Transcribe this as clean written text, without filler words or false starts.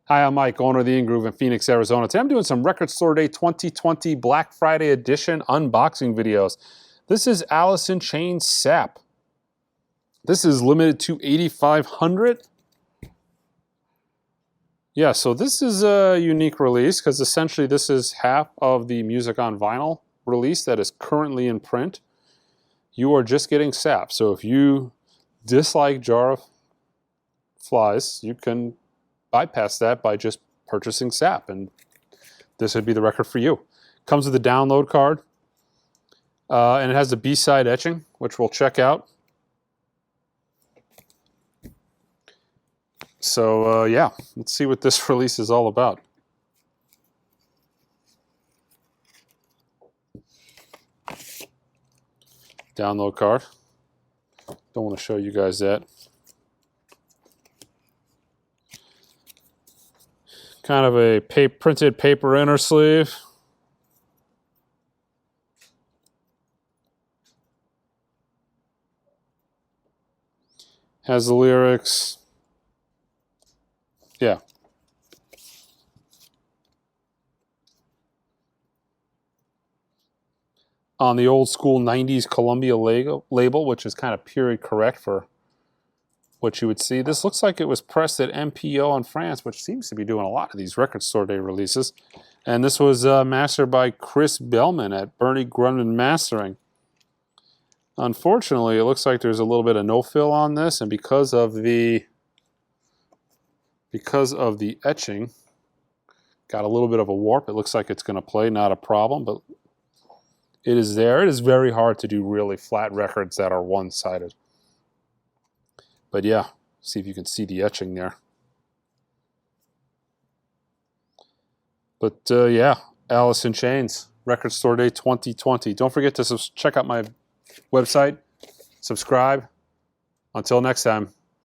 Hi, I'm Mike, owner of the In-Groove in Phoenix, Arizona. Today I'm doing some Record Store Day 2020 Black Friday edition unboxing videos. This is Alice in Chains SAP. This is limited to 8,500. Yeah, so this is a unique release because essentially this is half of the Music on Vinyl release that is currently in print. You are just getting SAP. So if you dislike Jar of Flies, you can bypass that by just purchasing SAP, and this would be the record for you. Comes with a download card, and it has the B-side etching, which we'll check out. So yeah, let's see what this release is all about. Download card. Don't want to show you guys that. Kind of a printed paper inner sleeve. Has the lyrics. Yeah. On the old school 90s Columbia label, which is kind of period correct for what you would see. This looks like it was pressed at MPO in France, which seems to be doing a lot of these Record Store Day releases. And this was mastered by Chris Bellman at Bernie Grundman Mastering. Unfortunately, it looks like there's a little bit of no-fill on this, and because of the etching, got a little bit of a warp. It looks like it's going to play, not a problem, but it is there. It is very hard to do really flat records that are one-sided. But yeah, see if you can see the etching there. But yeah, Alice in Chains, Record Store Day 2020. Don't forget to check out my website, subscribe. Until next time.